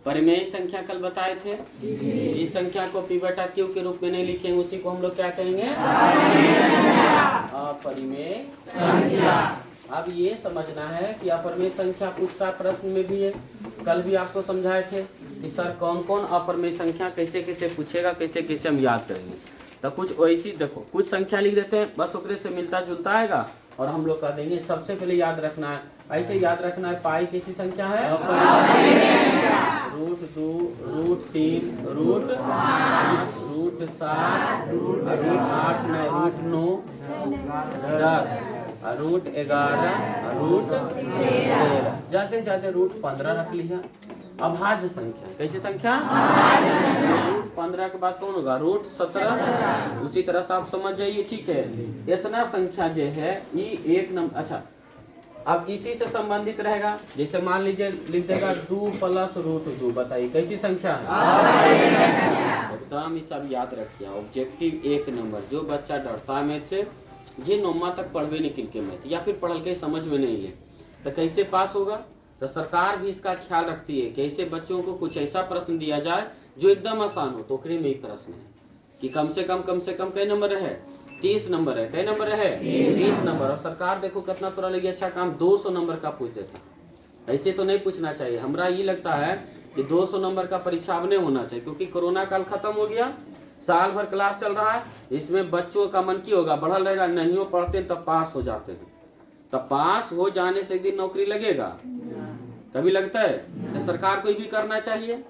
परिमेय संख्या कल बताए थे। जिस संख्या को P बटा Q के रूप में नहीं लिखेंगे उसी को हम लोग क्या कहेंगे? अपरिमेय संख्या। अब ये समझना है कि अपरिमेय संख्या पूछता प्रश्न में भी है। कल भी आपको समझाए थे कि सर कौन कौन अपरिमेय संख्या कैसे कैसे पूछेगा, कैसे कैसे हम याद करेंगे। तो कुछ वैसी देखो, कुछ संख्या लिख देते हैं, बस ओकरे से मिलता जुलता आएगा और हम लोग कह देंगे सबसे पहले याद रखना है, ऐसे याद रखना है। पाई कैसी संख्या है? Root 2, root 3, root 7, root 8, root 9, 10, root 11, root 13, जाते जाते रूट 15 रख लिया। अभाज्य संख्या कैसी संख्या? रूट 15 के बाद कौन होगा? रूट 17। उसी तरह से आप समझ जाइए, ठीक है। इतना संख्या जो है ये एक नंबर। अच्छा, अब इसी से संबंधित रहेगा, जैसे मान लीजिए लिख देगा 2 प्लस रूट 2, बताइए कैसी संख्या है? एकदम ये सब याद रखिए। ऑब्जेक्टिव एक नंबर। जो बच्चा डरता है मैथ से, जे 9वीं तक पढ़वे नहीं किनके मैथ या फिर पढ़ल के समझ में नहीं ले, तो कैसे पास होगा? तो सरकार भी इसका ख्याल रखती है कि ऐसे बच्चों को कुछ ऐसा प्रश्न दिया जाए जो एकदम आसान हो। तो ओकरे में ही प्रश्न है कि कम से कम कई नंबर है? 30 नंबर है। कई नंबर है? 30 नंबर। और सरकार देखो कितना तोरा लगी अच्छा काम, 200 नंबर का पूछ देता। ऐसे तो नहीं पूछना चाहिए। हमरा ये लगता है कि 200 नंबर का परीक्षा अब नहीं होना चाहिए, क्योंकि कोरोना काल खत्म हो गया, साल भर क्लास चल रहा है। इसमें बच्चों का मन की होगा, बढ़ल रहेगा, नहीं हो पढ़ते तब पास हो जाते हैं। तब पास हो जाने से एक दिन नौकरी लगेगा, कभी लगता है? तो सरकार को भी करना चाहिए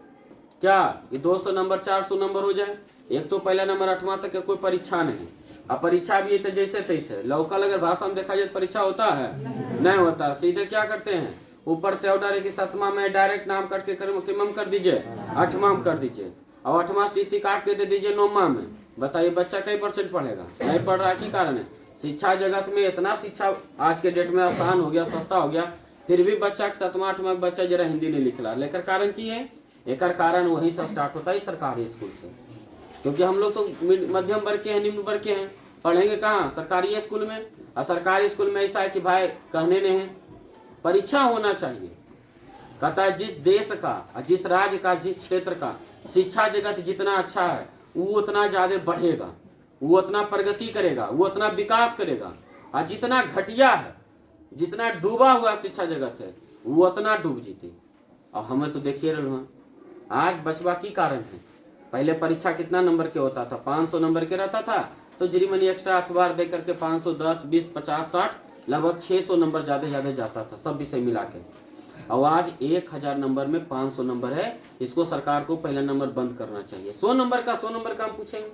क्या ये 200 नंबर 400 नंबर हो जाए। एक तो पहला नंबर 8वां तक का कोई परीक्षा नहीं, अब परीक्षा भी है तो जैसे तैसे लोकल अगर भाषा में देखा जाए परीक्षा होता है? नहीं होता। सीधे क्या करते हैं, ऊपर से ऑर्डर है कि 7वां में डायरेक्ट नाम कट के कम कर दीजिए, 8वां में कर दीजिए, और 8वां टीसी काट के दे दीजिए 9वां में। बताइए बच्चा कई % पढ़ेगा? नहीं पढ़ रहा। की कारण है? शिक्षा जगत में इतना शिक्षा आज के डेट में आसान हो गया, सस्ता हो गया, फिर भी बच्चा 7वां 8वां बच्चा जरा हिंदी नहीं लिख रहा। लेकर कारण की है? एक कारण वही से स्टार्ट होता है सरकारी स्कूल से, क्योंकि हम लोग तो मध्यम वर्ग के हैं, निम्न वर्ग के हैं, पढ़ेंगे कहाँ? सरकारी स्कूल में। और सरकारी स्कूल में ऐसा है कि भाई कहने नहीं है, परीक्षा होना चाहिए। कहता है जिस देश का, जिस राज्य का, जिस क्षेत्र का शिक्षा जगत जितना अच्छा है वो उतना ज्यादा बढ़ेगा, वो उतना प्रगति करेगा, वो उतना विकास करेगा। और जितना घटिया है, जितना डूबा हुआ शिक्षा जगत है, वो उतना डूब जीते। और हमें तो देखिए रहे आज बचवा की कारण है। पहले परीक्षा कितना नंबर के होता था? 500 नंबर के रहता था, तो जरीमनी एक्स्ट्रा अखबार दे करके 510, 20, 50, 60, लगभग 600 नंबर ज्यादा जाता था सब विषय मिला के। और आज 1000 नंबर में 500 नंबर है। इसको सरकार को पहला नंबर बंद करना चाहिए। 100 नंबर का हम पूछेंगे।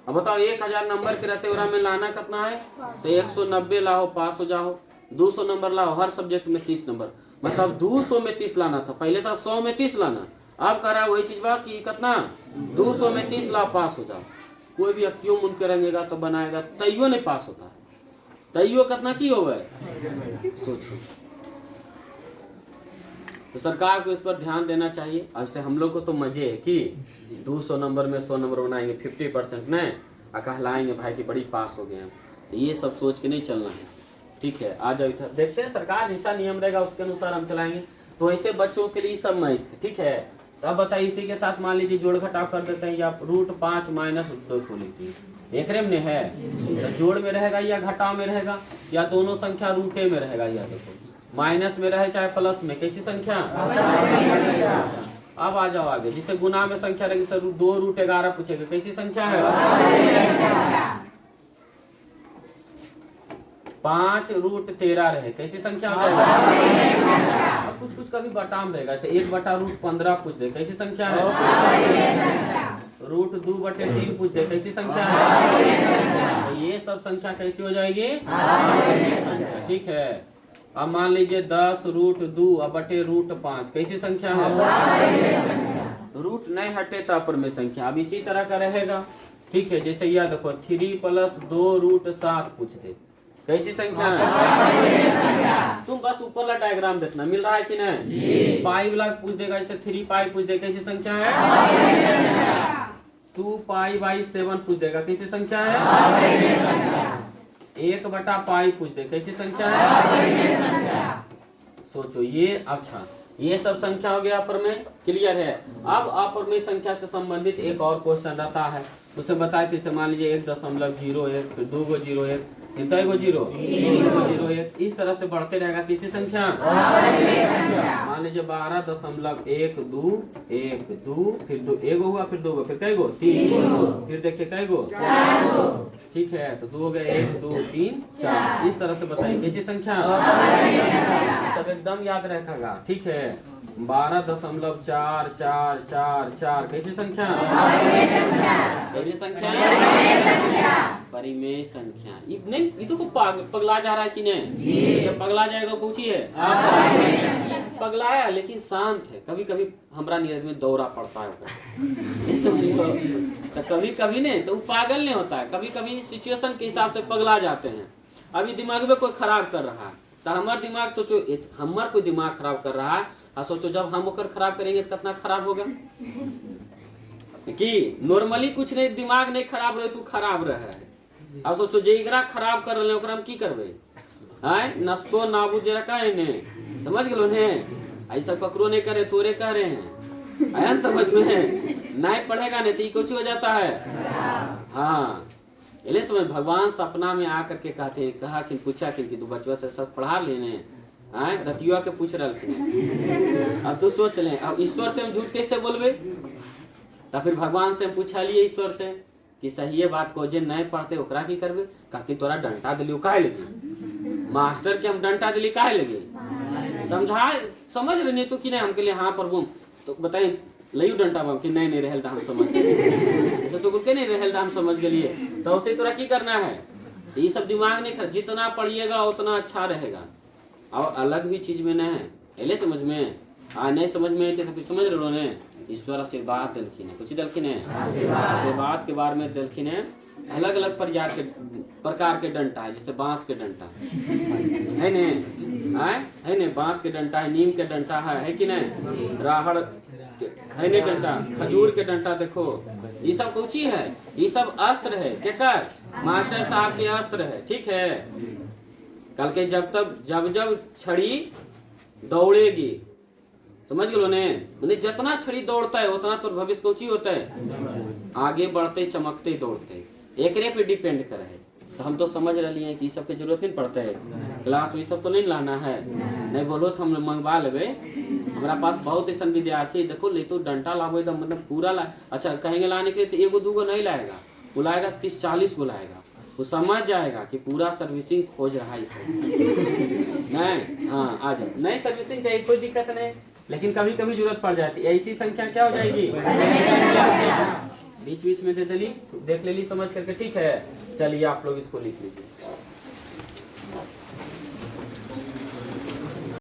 अब बताओ 1000 नंबर के रहते और में लाना कितना है? तो 190 लाओ, पास हो जाओ। 200 नंबर लाओ, हर सब्जेक्ट में 30 नंबर, मतलब 200 में 30 लाना था। पहले था 100 में 30 लाना, अब कह रहा है वही चीज बा कि कितना 200 में 30 लाओ, पास हो जाओ। कोई भी अखियों मुन के रंगेगा तो बनाएगा, तैयो नहीं पास होता है। तैयो कितना की हो गए सोचो। तो सरकार को इस पर ध्यान देना चाहिए। ऐसे हम लोग को तो मजे है कि 200 नंबर में 100 नंबर बनाएंगे, 50% नहीं कहलाएंगे भाई कि बड़ी पास हो गए हम। तो ये सब सोच के नहीं चलना है, ठीक है। आ जाओ इधर, देखते हैं सरकार जैसा नियम रहेगा उसके अनुसार हम चलाएंगे। तो ऐसे बच्चों के लिए सब मैथ, ठीक है। तो अब बताइए इसी के साथ मान लीजिए जोड़ घटाव कर देते हैं, या √5 - 2 को लेती है, एक में है तो जोड़ में रहेगा या घटाव में रहेगा, या दोनों संख्या रूटे में रहेगा। या देखो माइनस में रहे चाहे प्लस में, कैसी संख्या? अब आ जाओ आगे, जिसे गुना में संख्या रहेगी सर 2√11 पूछेगा, कैसी संख्या है? 5√13 रहे, कैसी संख्या? कुछ कभी बटाम रहेगा, जैसे 1/√15 पूछ दे, कैसी संख्या है? √2/3 पूछ दे, कैसी संख्या है? तो ये सब संख्या कैसी हो जाएगी? ठीक है। अब मान लीजिए 10√2/√5 कैसी संख्या है? रूट नहीं हटे तो अपर में संख्या। अब इसी तरह का रहेगा, ठीक है। जैसे यह देखो 3 + 2√7 पूछ दे, कैसी संख्या है? तुम बस ऊपर वाला डायग्राम देखना, मिल रहा है कि नहीं? पाई वाला पूछ देगा, जैसे 3 पाई पूछ दे, कैसी संख्या है? 2π/7 पूछ देगा, कैसी संख्या है? 1/π पूछ दे, कैसी संख्या है? सोचो ये। अच्छा ये सब संख्या हो गया अप्रमेय, क्लियर है। अब अप्रमेय संख्या से संबंधित एक और क्वेश्चन रहता है, उसे बताए थे, मान लीजिए 1.01, फिर 2.01, फिर कई गो 0.01, इस तरह से बढ़ते रहेगा। किसी संख्या मान लीजिए 12.12, फिर 2 1 हुआ, फिर 2 फिर कई गो 3, फिर देखिए कई गो 4, ठीक है। तो 2 हो गए 1 2 3 4, इस तरह से बताइए कैसी संख्या, सब एकदम याद रखेगा, ठीक है। 12.444, कैसी संख्या, कैसी संख्या, परिमेय संख्या। नहीं, ये तो पगला जा रहा है कि नहीं, जब पगला जाएगा पूछिए, पगलाया लेकिन शांत है। कभी कभी हमारा नीरज में दौरा पड़ता है, तो कभी कभी नहीं तो पागल नहीं होता है, कभी कभी सिचुएशन के हिसाब से पगला जाते हैं। अभी दिमाग में कोई खराब कर रहा है तो हमारा दिमाग, सोचो हमारा कोई दिमाग खराब कर रहा है, सोचो जब हम होकर खराब करेंगे तो कितना खराब होगा। कि नॉर्मली कुछ नहीं, दिमाग नहीं खराब रहे तू खराब रहे। अब सोचो जेकरा खराब कर रहे ओकरा हम की करबे, आय नस्तो नाबू जरा कहे ने, समझ गेलो ने, ऐसा पकड़ो नहीं करे तोरे कह रहे हैं, आया समझ में, नहीं पढ़ेगा नहीं तो कुछ हो जाता है। हाँ, इसलिए समझ, भगवान सपना में आकर के कहते हैं, कहा कि पूछा कि तू बचवा से सच पढ़ा लेने, आए रतिया के पूछ रहे। अब तू सोच ले, अब ईश्वर से हम झूठ कैसे बोलबे, तो फिर भगवान से हम पूछा लिए ईश्वर से कि सही है बात को, जे नहीं पढ़ते ओकरा की करबे, काकि तोरा डंटा दिलियो काहे लगी, मास्टर के हम डंटा दिली काहे लगी, समझा समझ रहे नहीं तो कि नहीं हमके लिए, हाँ प्रभु तो बताइए लइयो डंटा बम कि नहीं रहल हम समझ गए, ऐसे तो के नहीं रहल हम समझ गए, तो उसे तोरा की करना है, ये सब दिमाग नहीं कर, जितना पढ़िएगा उतना अच्छा रहेगा। और अलग भी चीज में नहीं है, पहले समझ में नहीं समझ में तो फिर समझ रहे ने, ईश्वर आशीर्वाद दिलखिन है, कुछ दिलखिन है, आशीर्वाद के बारे में दिलखिन है। अलग अलग प्रकार के डंटा है, जैसे बांस के डंटा है ने, है ने, बांस के डंटा है, नीम के डंटा है कि नहीं, राहड़ है ने डंटा, खजूर के डंटा, देखो ये सब कुछ ही है, ये सब अस्त्र है, क्या कर मास्टर साहब के अस्त्र है, ठीक है। कल के जब छड़ी दौड़ेगी, समझ गए ने, जितना छड़ी दौड़ता है उतना तो भविष्य को ही होता है, आगे बढ़ते चमकते दौड़ते, एक पे डिपेंड करे है। तो हम तो समझ रही हैं कि सब के जरूरत नहीं पड़ता है, क्लास में सब तो नहीं लाना है, नहीं बोलो तो हम मंगवा लेवे। हमारा पास बहुत ऐसा विद्यार्थी देखो ले तो डंटा लाओ एकदम, मतलब पूरा ला, अच्छा कहेंगे लाने के लिए तो एगो दूगो नहीं लाएगा, वो लाएगा 30-40 को लाएगा, वो समझ जाएगा कि पूरा सर्विसिंग खोज रहा है इसे नहीं। हाँ आ जाए, नहीं सर्विसिंग चाहिए कोई दिक्कत नहीं, लेकिन कभी कभी जरूरत पड़ जाती है, ऐसी संख्या क्या हो जाएगी, बीच बीच में दे देली, देख ले ली समझ करके, ठीक है। चलिए आप लोग इसको लिख लीजिए।